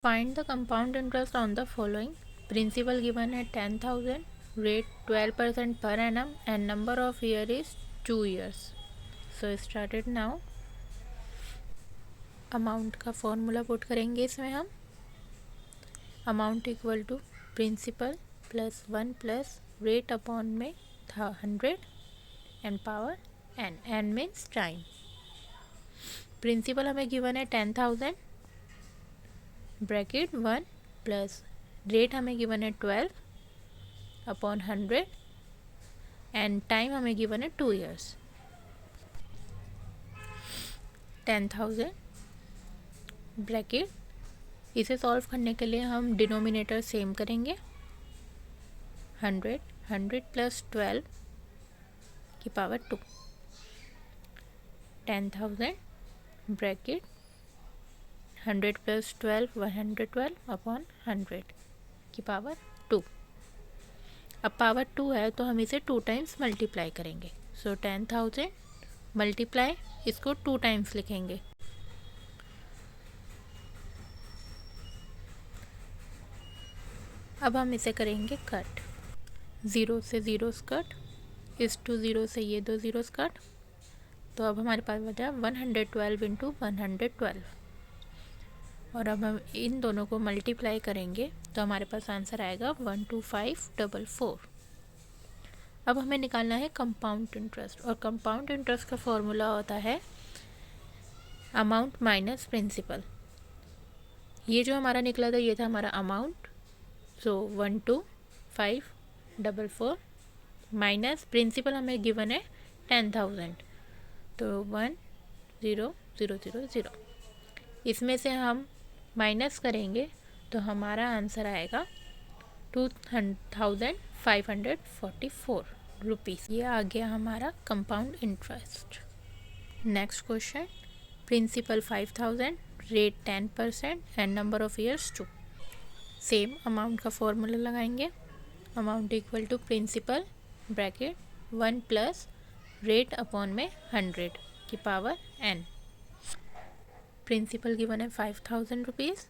Find the compound interest on the following. Principal given at 10,000, rate 12% per annum and number of year is 2 years. So start it now. Amount का formula put करेंगे इसमें हम. Amount equal to principal plus 1 plus rate upon में था 100 and power n. N means time. Principal हमें given है 10,000 bracket 1 plus rate हमें given है 12 अपॉन 100 एंड टाइम हमें गिवन है 2 years. 10,000 ब्रैकेट. इसे सॉल्व करने के लिए हम डिनोमिनेटर सेम करेंगे. 100 प्लस 12 की पावर 2. 10,000 ब्रैकेट 100 प्लस 12 112 अपॉन 100 की पावर 2. अब पावर 2 है तो हम इसे 2 टाइम्स मल्टीप्लाई करेंगे. सो 10,000 मल्टीप्लाई, इसको 2 टाइम्स लिखेंगे. अब हम इसे करेंगे कट. 0 से 0 कट, इस 2 0 से ये 2 zeros कट. तो अब हमारे पास बचा 112 इंटू 112 और अब हम इन दोनों को मल्टीप्लाई करेंगे तो हमारे पास आंसर आएगा 12544. अब हमें निकालना है कंपाउंड इंटरेस्ट और कंपाउंड इंटरेस्ट का फॉर्मूला होता है अमाउंट माइनस प्रिंसिपल. ये जो हमारा निकला था ये था हमारा अमाउंट. सो 12544 माइनस प्रिंसिपल हमें गिवन है 10,000 तो 10000. इसमें से हम माइनस करेंगे तो हमारा आंसर आएगा 2,544 रुपीज़. ये आ गया हमारा compound interest. Next question. Principal 5,000, rate 10% and number of years 2. Same amount का फॉर्मूला लगाएंगे. Amount equal to principal bracket 1 plus rate upon में 100 की पावर n. प्रिंसिपल गिवन है 5,000 रुपीज़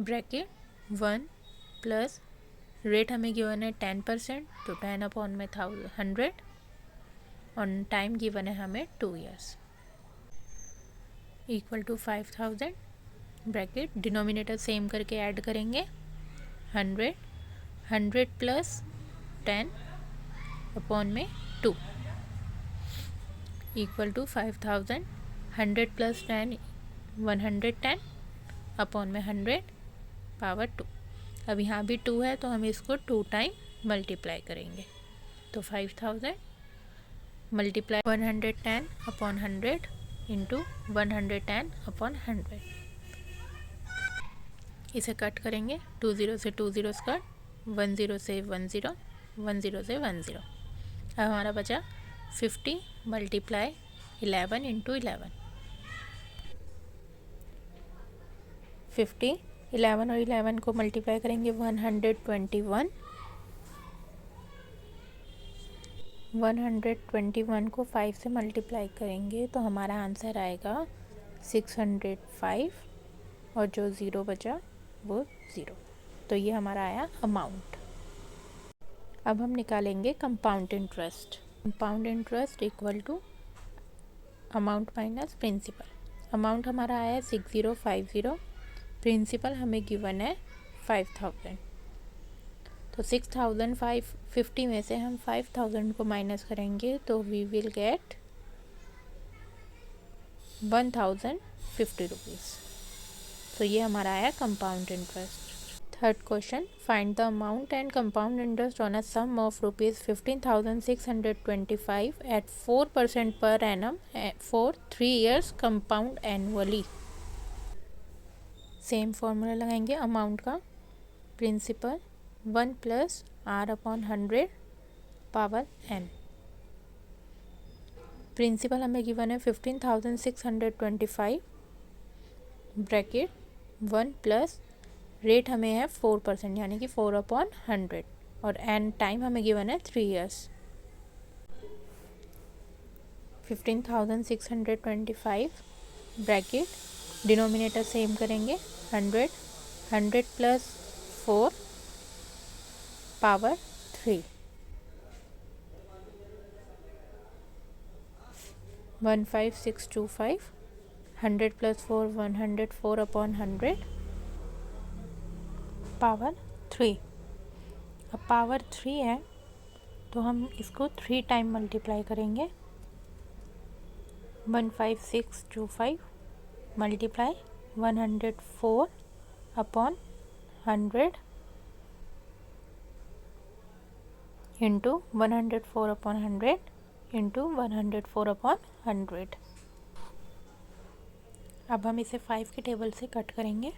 ब्रैकेट 1 प्लस रेट हमें गिवन है 10% तो 10 अपॉन में 100 और टाइम गिवन है हमें 2 years equal to 5,000 bracket. Denominator same करके ऐड करेंगे. 100 प्लस 10 अपॉन में 2 इक्वल टू 5,000. 100 प्लस 10 110 अपॉन में 100 पावर 2. अब यहाँ भी 2 है तो हम इसको 2 टाइम मल्टीप्लाई करेंगे. तो 5,000 मल्टीप्लाई 110 अपॉन 100 इंटू 110 अपॉन 100. इसे कट करेंगे. 2 0 से 2 zeros कट, 1 0 से 1 0, 1 0 से 1 0. अब हमारा बचा 50 मल्टीप्लाई 11 इंटू 11. 50 11 और 11 को मल्टीप्लाई करेंगे 121. 121 को 5 से मल्टीप्लाई करेंगे तो हमारा आंसर आएगा 605 और जो ज़ीरो बचा वो 0. तो ये हमारा आया अमाउंट. अब हम निकालेंगे compound interest. Compound interest equal to amount minus principal. Amount हमारा आया 6050. प्रिंसिपल हमें गिवन है 5,000. तो 6,550 में से हम 5,000 को माइनस करेंगे तो वी विल गेट 1,050 रुपीज़. तो ये हमारा आया compound interest. Third question. Find the amount and compound interest on a sum of rupees 15,625 at 4% per annum for 3 years compound annually. Same formula लगाएंगे अमाउंट का. Principal 1 plus r upon 100 power n. Principal हमें given है 15,625 bracket 1 plus rate हमें है 4% यानी कि 4 upon 100 और N time हमें गिवन है 3 years. 15,625 ब्रैकेट डिनोमिनेटर सेम करेंगे 100, 100 plus 4 power 3, 15625, 100 plus 4 104 upon 100 power 3। अब पावर 3 है तो हम इसको 3 टाइम मल्टीप्लाई करेंगे। 15625 multiply 104 upon 100 into 104 upon 100 into 104 upon 100। अब हम इसे 5 के टेबल से कट करेंगे।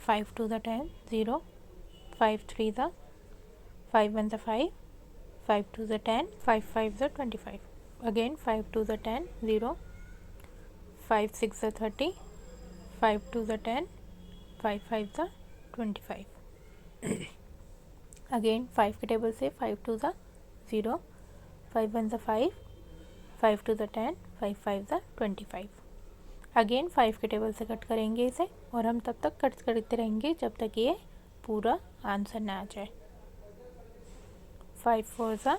5 2 the 10 0, 5 3 the 5 1 the 5, 5 2 the 10, 5 5 the 25, again 5 2 the 10 0, 5 6 the 30, 5 2 the 10, 5 5 the 25, again 5 के टेबल से 5 2 the 0, 5 1 the 5, 5 2 the 10, 5 5 the 25, again 5 के टेबल से कट करेंगे इसे और हम तब तक कट करते रहेंगे जब तक ये पूरा आंसर ना आ जाए। 5 4 ज़ा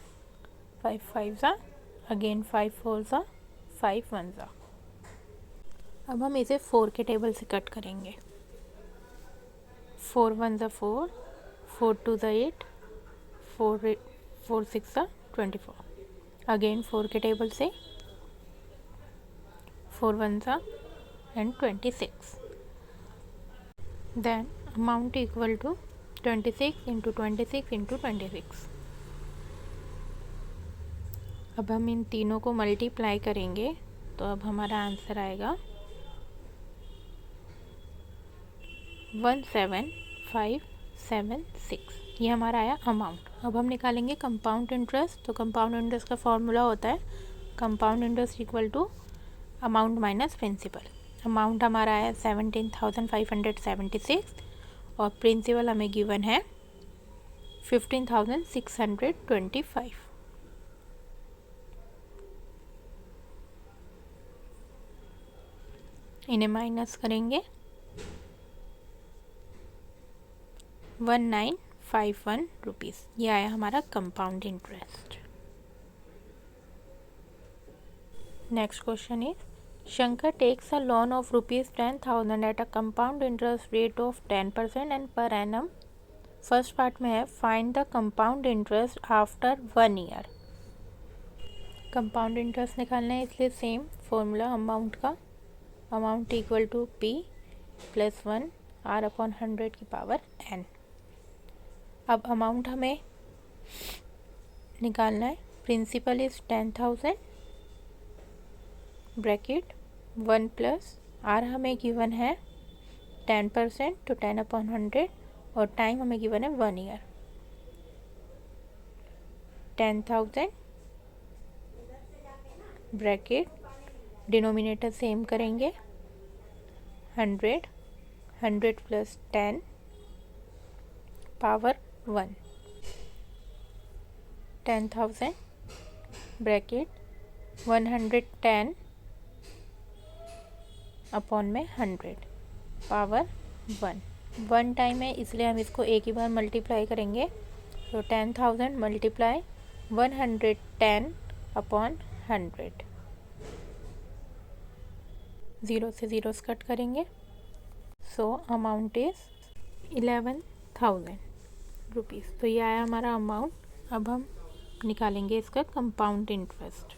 5 5 ज़ा, अगेन 5 4 ज़ा 5 1 ज़ा। अब हम इसे 4 के टेबल से कट करेंगे। 4 1 ज़ा 4, 4 2 ज़ा 8, 4 6 ज़ा 24, अगेन 4 के टेबल से 4 1 ज़ा and 26, then amount equal to 26 into 26 into 26। अब हम इन तीनों को मल्टीप्लाई करेंगे तो अब हमारा आंसर आएगा 17576। ये हमारा आया अमाउंट। अब हम निकालेंगे कंपाउंड इंटरेस्ट। तो कंपाउंड इंटरेस्ट का फॉर्मूला होता है compound interest equal to amount minus principal. Amount हमारा है 17,576 और प्रिंसिपल हमें गिवन है 15,625। इन्हें माइनस करेंगे 1951 रुपीज़। ये आया हमारा compound interest. Next question is Shankar takes a loan of rupees 10,000 at a compound interest rate of 10% and per annum। First part में है find the compound interest after 1 year. Compound interest निकालना है इसलिए same formula amount का, amount equal to P plus 1 R upon 100 की power N। अब amount हमें निकालना है। Principal is 10,000 bracket 1 plus R हमें गिवन है 10% तो 10 अपॉन 100 और टाइम हमें गिवन है 1 ईयर। 10,000 ब्रैकेट डिनोमिनेटर सेम करेंगे 100, 100 प्लस 10 पावर 1, 10,000 ब्रैकेट 110 अपॉन में 100 पावर 1 टाइम है इसलिए हम इसको एक ही बार मल्टीप्लाई करेंगे। तो 10,000 मल्टीप्लाई 110 अपॉन 100, ज़ीरो से ज़ीरोस कट करेंगे। So amount is 11,000 rupees. तो ये आया हमारा अमाउंट। अब हम निकालेंगे इसका कंपाउंड इंटरेस्ट।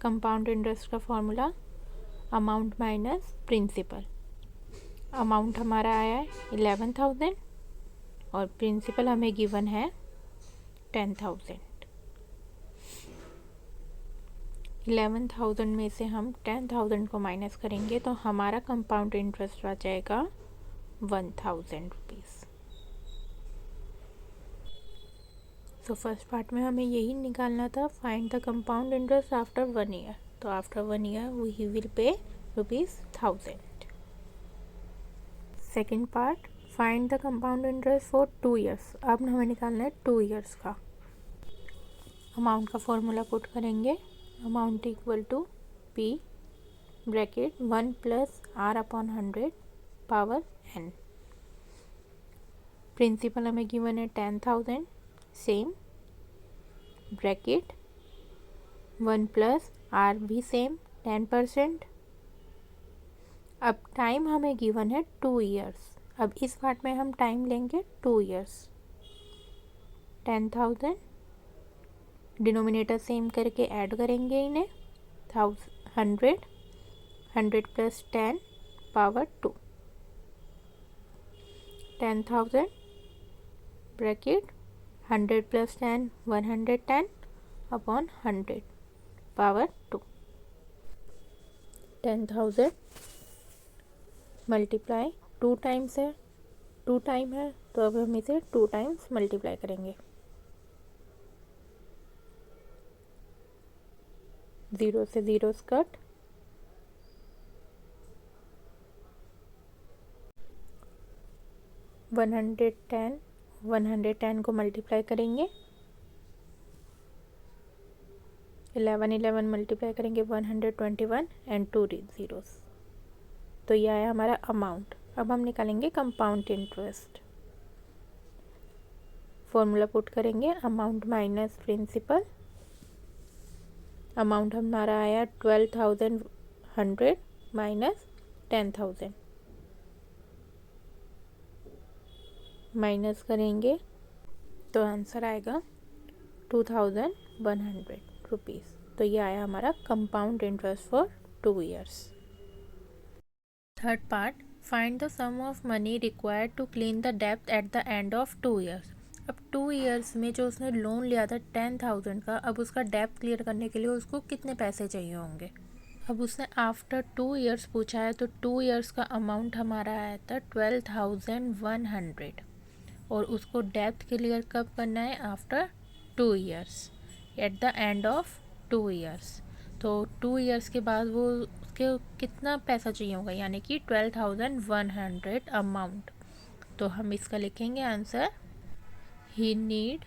कंपाउंड इंटरेस्ट का formula amount minus principal. Amount हमारा आया है 11,000 और प्रिंसिपल हमें गिवन है 10,000। 11,000 में से हम 10,000 को माइनस करेंगे तो हमारा कंपाउंड इंटरेस्ट आ जाएगा 1,000 रुपीज़। तो फर्स्ट पार्ट में हमें यही निकालना था, find the compound interest after 1 year. तो after 1 year we will pay ₹1000। Second part find the compound interest for 2 years. अब हमें निकालना है 2 ईयर्स का। अमाउंट का फॉर्मूला पुट करेंगे, amount equal to P bracket 1 plus r upon 100 power n। Principal हमें given है 10,000, सेम ब्रैकेट 1 प्लस r भी सेम 10%। अब टाइम हमें गिवन है 2 ईयर्स। अब इस पार्ट में हम टाइम लेंगे 2 ईयर्स। 10,000 डिनोमिनेटर सेम करके ऐड करेंगे इन्हें। 100 plus 10 power 2। 10,000 bracket 100 plus 10 110 upon 100 power 2। 10,000 multiply 2 times है, 2 टाइम है तो अब हम इसे 2 टाइम्स मल्टीप्लाई करेंगे। 0 से 0 कट। 110 को मल्टीप्लाई करेंगे। 11 मल्टीप्लाई करेंगे 121 एंड 2 ज़ीरोस, तो यह आया हमारा अमाउंट। अब हम निकालेंगे कंपाउंड इंटरेस्ट। फॉर्मूला पुट करेंगे, अमाउंट माइनस प्रिंसिपल। अमाउंट हमारा आया 12,100 माइनस 10,000, माइनस करेंगे तो आंसर आएगा 2,100 रुपीज़। तो ये आया हमारा compound interest for 2 years. Third part, find the sum of money required to clean the डेब्ट at the end of 2 years. अब 2 ईयर्स में जो उसने लोन लिया था 10,000 का, अब उसका डेब्ट क्लियर करने के लिए उसको कितने पैसे चाहिए होंगे। अब उसने आफ्टर 2 ईयर्स पूछा है, तो 2 ईयर्स का अमाउंट हमारा आया था 12,100 और उसको डेब्ट क्लियर कब करना है, after 2 years, eight the end of 2 years. तो 2 ईयर्स के बाद वो उसके कितना पैसा चाहिए होगा, यानी कि 12,100 अमाउंट। तो हम इसका लिखेंगे answer, he need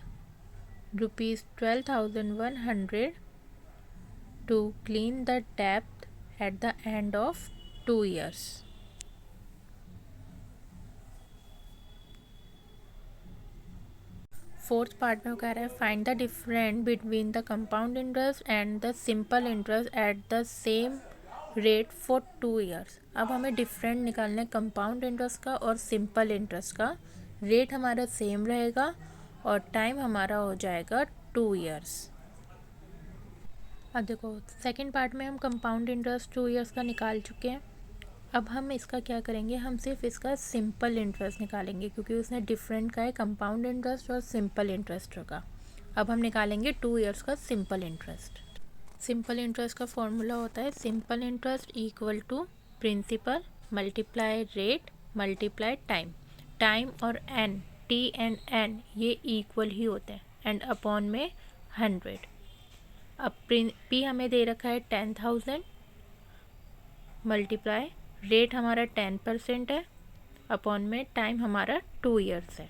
₹12,100 to clean the डेब्ट at the end of 2 years. Fourth part में वो कह रहा है, find the difference between the compound interest and the simple interest at the same rate for 2 years. अब हमें डिफरेंट निकालना है कंपाउंड इंटरेस्ट का और सिंपल इंटरेस्ट का। रेट हमारा सेम रहेगा और टाइम हमारा हो जाएगा 2 ईयर्स। अब देखो सेकेंड पार्ट में हम कंपाउंड इंटरेस्ट 2 ईयर्स का निकाल चुके हैं। अब हम इसका क्या करेंगे, हम सिर्फ इसका सिंपल इंटरेस्ट निकालेंगे, क्योंकि उसने डिफरेंट का है कंपाउंड इंटरेस्ट और सिंपल इंटरेस्ट का। अब हम निकालेंगे 2 ईयर्स का सिंपल इंटरेस्ट। सिंपल इंटरेस्ट का फॉर्मूला होता है, simple interest equal to principal multiply rate multiply time. Time और एन, टी एंड एन ये इक्वल ही होते हैं, एंड अपॉन में 100। अब पी हमें दे रखा है 10,000 मल्टीप्लाई रेट हमारा 10% है, अपॉन में टाइम हमारा 2 ईयर्स है।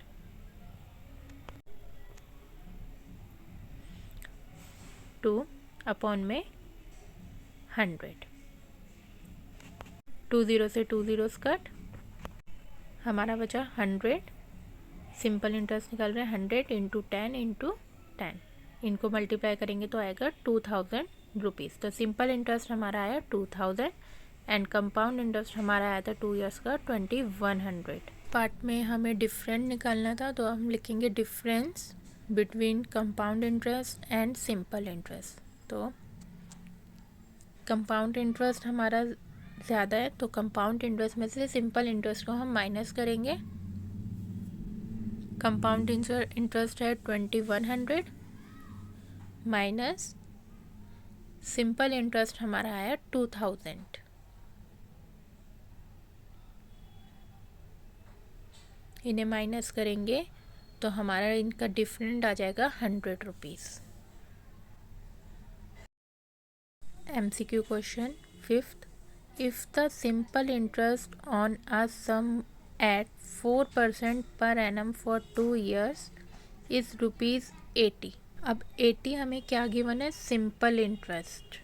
टू अपॉन में 100, 2 ज़ीरो से 2 ज़ीरोस कट, हमारा बचा 100। सिंपल इंटरेस्ट निकल रहा है 100 इंटू 10 इंटू 10, इनको मल्टीप्लाई करेंगे तो आएगा 2,000 रुपीज़। तो सिंपल इंटरेस्ट हमारा आया 2,000 एंड कंपाउंड इंटरेस्ट हमारा आया था 2 ईयर्स का 2,100। पार्ट में हमें डिफरेंट निकालना था, तो हम लिखेंगे difference between compound interest and simple interest. तो कंपाउंड इंटरेस्ट हमारा ज़्यादा है, तो कंपाउंड इंटरेस्ट में से सिंपल इंटरेस्ट को हम माइनस करेंगे। कंपाउंड इंटरेस्ट है 2,100 माइनस सिंपल इंटरेस्ट हमारा आया 2,000। इन्हें माइनस करेंगे तो हमारा इनका डिफरेंट आ जाएगा 100 rupees. MCQ question fifth, if the simple interest on a sum at 4% per annum for 2 years is ₹80। अब 80 हमें क्या गिवन है, simple interest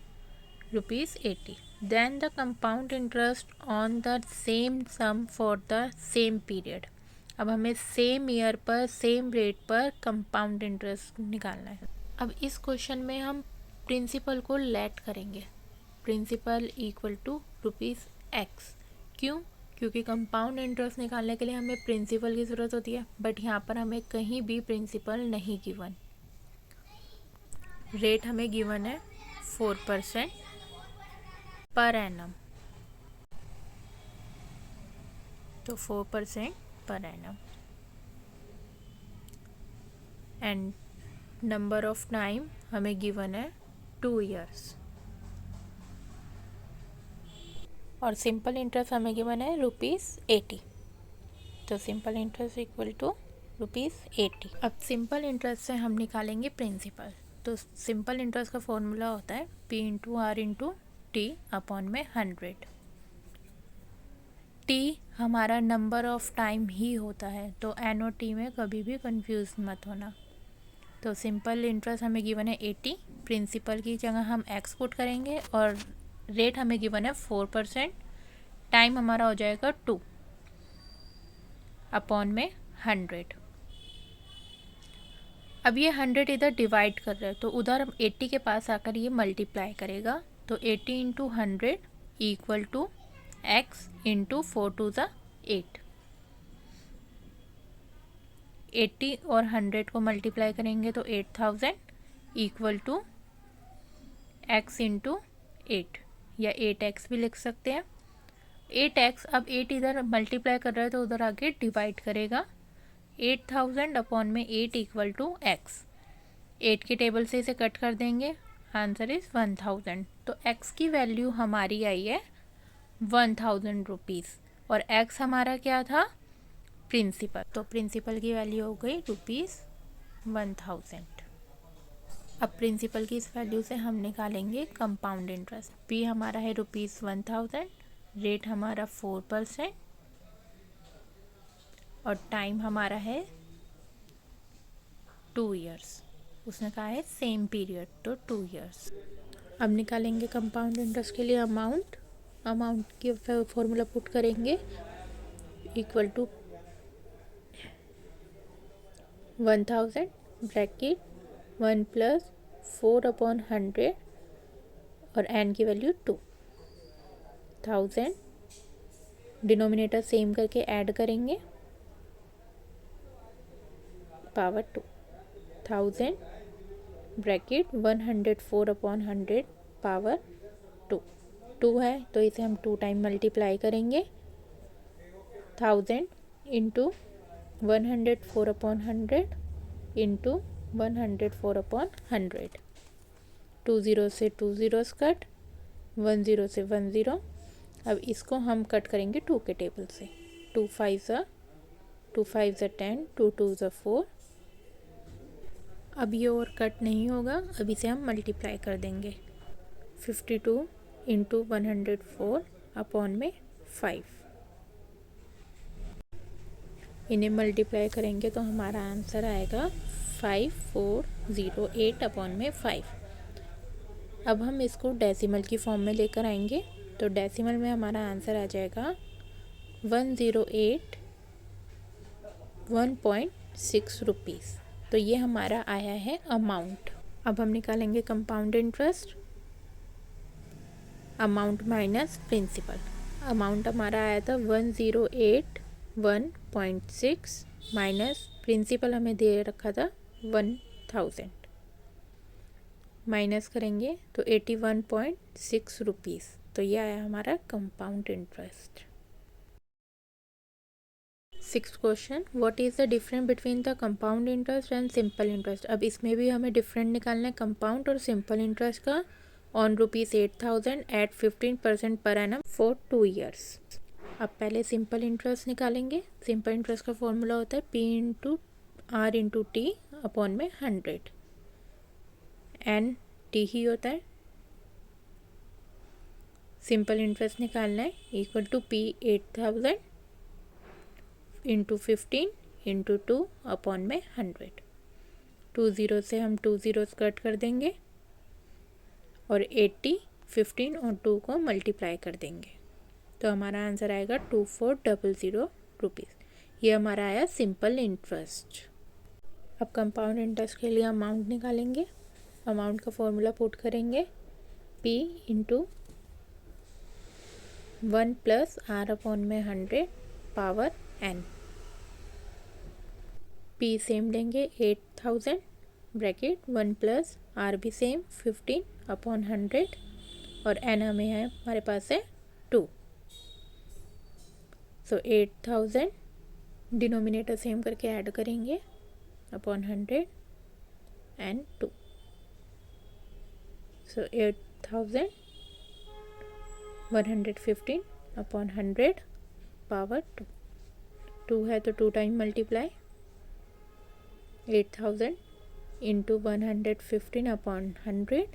₹80। Then the compound interest on the same sum for the same period. अब हमें same year पर same rate पर compound interest निकालना है। अब इस क्वेश्चन में हम प्रिंसिपल को लेट करेंगे, principal equal to rupees x. क्यों? क्योंकि कंपाउंड इंटरेस्ट निकालने के लिए हमें प्रिंसिपल की ज़रूरत होती है, बट यहाँ पर हमें कहीं भी प्रिंसिपल नहीं गिवन। रेट हमें गिवन है 4% पर एनम, तो 4% per annum. And number of time हमें गिवन है 2 ईयर्स। और सिंपल इंटरेस्ट हमें गिवन है ₹80। तो सिंपल इंटरेस्ट इक्वल टू ₹80। अब सिंपल इंटरेस्ट से हम निकालेंगे प्रिंसिपल। तो सिंपल इंटरेस्ट का फॉर्मूला होता है P/R/T अपॉन में 100। T हमारा नंबर ऑफ टाइम ही होता है, तो N और T में कभी भी कंफ्यूज मत होना। तो सिंपल इंटरेस्ट हमें गिवन है 80, प्रिंसिपल की जगह हम x पुट करेंगे और रेट हमें गिवन है 4%, टाइम हमारा हो जाएगा 2 अपॉन में 100। अब ये 100 इधर डिवाइड कर रहे हैं, तो उधर हम 80 के पास आकर ये मल्टीप्लाई करेगा। तो 80 × 100 इक्वल टू x × 4 × 8। 80 और 100 को मल्टीप्लाई करेंगे तो 8000 इक्वल टू x × 8, या 8x भी लिख सकते हैं। 8x, अब 8 इधर मल्टीप्लाई कर रहा है तो उधर आगे डिवाइड करेगा। 8000 अपॉन में 8 इक्वल टू x। 8 के टेबल से इसे कट कर देंगे, आंसर इज़ 1000। तो x की वैल्यू हमारी आई है 1000 रुपीज़, और x हमारा क्या था? प्रिंसिपल। तो प्रिंसिपल की वैल्यू हो गई ₹1000। अब प्रिंसिपल की इस वैल्यू से हम निकालेंगे कंपाउंड इंटरेस्ट। P हमारा है ₹1000, रेट हमारा 4% और टाइम हमारा है 2 ईयर्स। उसने कहा है सेम पीरियड, तो 2 ईयर्स। अब निकालेंगे कंपाउंड इंटरेस्ट के लिए अमाउंट की फॉर्मूला पुट करेंगे इक्वल टू 1000 ब्रैकेट 1 + 4/100 और n की वैल्यू 2। 1000 डिनोमिनेटर सेम करके ऐड करेंगे, पावर 2। 1000 ब्रैकेट 104/100 पावर 2 है, तो इसे हम 2 टाइम मल्टीप्लाई करेंगे। 1000 × 104/100 इंटू 104/100। 2 0 से 2 zeros कट, 1 0 से 1 0। अब इसको हम कट करेंगे 2 के टेबल से। 2 5 ज़ा 10, 2 2 ज़ा 4। अब ये और कट नहीं होगा, अब इसे हम मल्टीप्लाई कर देंगे। 52 × 104 अपॉन में 5। इन्हें मल्टीप्लाई करेंगे तो हमारा आंसर आएगा 5408 अपॉन में 5। अब हम इसको डेसिमल की फॉर्म में लेकर आएंगे, तो डेसिमल में हमारा आंसर आ जाएगा 108.1.6 रुपीज़। तो ये हमारा आया है अमाउंट। अब हम निकालेंगे compound interest, amount minus principal. Amount हमारा आया था 108.1.6 माइनस प्रिंसिपल हमें दे रखा था 1000। माइनस करेंगे तो 81.6 रुपीज़। तो ये आया हमारा compound interest. 6th question, what is the difference between the compound interest and simple interest. अब इसमें भी हमें डिफरेंट निकालना है कंपाउंड और सिंपल इंटरेस्ट का। On ₹8000 at 15% per annum for 2 years. अब पहले सिंपल इंटरेस्ट निकालेंगे। सिंपल इंटरेस्ट का फॉर्मूला होता है P/R/T अपॉन में 100। एन टी ही होता है। सिंपल इंटरेस्ट निकालना है इक्वल टू P 8000 × 15 × 2 अपॉन में 100। 2 0 से हम 2 zeros कट कर देंगे और 80 15 और 2 को मल्टीप्लाई कर देंगे तो हमारा आंसर आएगा 2400 रुपीज़। ये हमारा आया सिंपल इंटरेस्ट। अब कंपाउंड इंटरेस्ट के लिए अमाउंट निकालेंगे। अमाउंट का फॉर्मूला पुट करेंगे, P into 1 plus R upon में 100 पावर N। P सेम लेंगे 8000 ब्रैकेट 1 प्लस R भी सेम 15 अपॉन 100 और N हमें है हमारे पास है 2। सो 8000 डिनोमिनेटर सेम करके ऐड करेंगे upon 100 and 2। So 8000 115 upon 100 power 2। 2 है तो 2 time multiply 8000 into 115 upon 100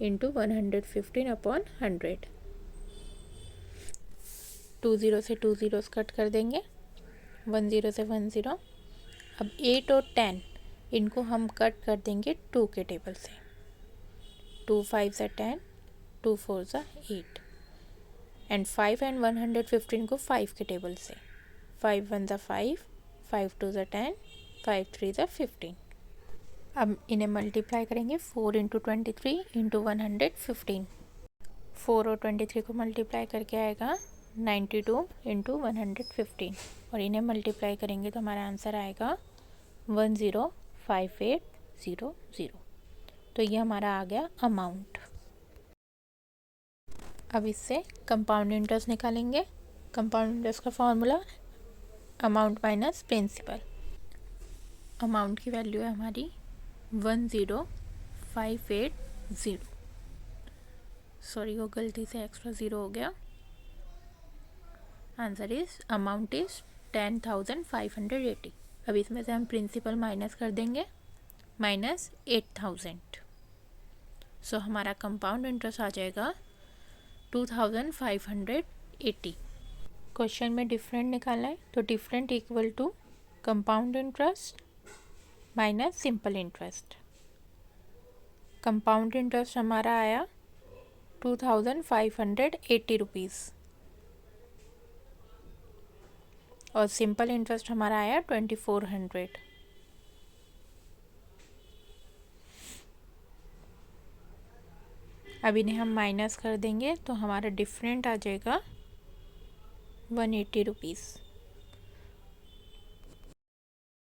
into 115 upon 100। 2 0 से 2 ज़ीरोस कट कर देंगे, 1 0 से 1 0। अब 8 और 10 इनको हम कट कर देंगे 2 के टेबल से। 2 5 से 10, 2 4 से 8 एंड 5 एंड 115 को 5 के टेबल से। 5 1 से 5, 5 2 से 10, 5 3 से 15। अब इन्हें मल्टीप्लाई करेंगे 4 इंटू 23 इंटू 115। 4 और 23 को मल्टीप्लाई करके आएगा 92 इंटू 115 और इन्हें मल्टीप्लाई करेंगे तो हमारा आंसर आएगा 105800। तो ये हमारा आ गया अमाउंट। अब इससे कंपाउंड इंटरेस्ट निकालेंगे। कंपाउंड इंटरेस्ट का formula amount minus principal. Amount की वैल्यू है हमारी 10580। सॉरी वो गलती से एक्स्ट्रा ज़ीरो हो गया। Answer is amount is 10,580। अब इसमें से हम प्रिंसिपल माइनस कर देंगे माइनस 8000। सो हमारा कंपाउंड इंटरेस्ट आ जाएगा 2580। क्वेश्चन में डिफरेंट निकालना है तो different equal to compound interest minus simple interest. Compound interest हमारा आया 2580 रुपीज़ और सिंपल इंटरेस्ट हमारा आया 2400। अब इन्हें हम माइनस कर देंगे तो हमारा डिफरेंट आ जाएगा 180 रुपीज़।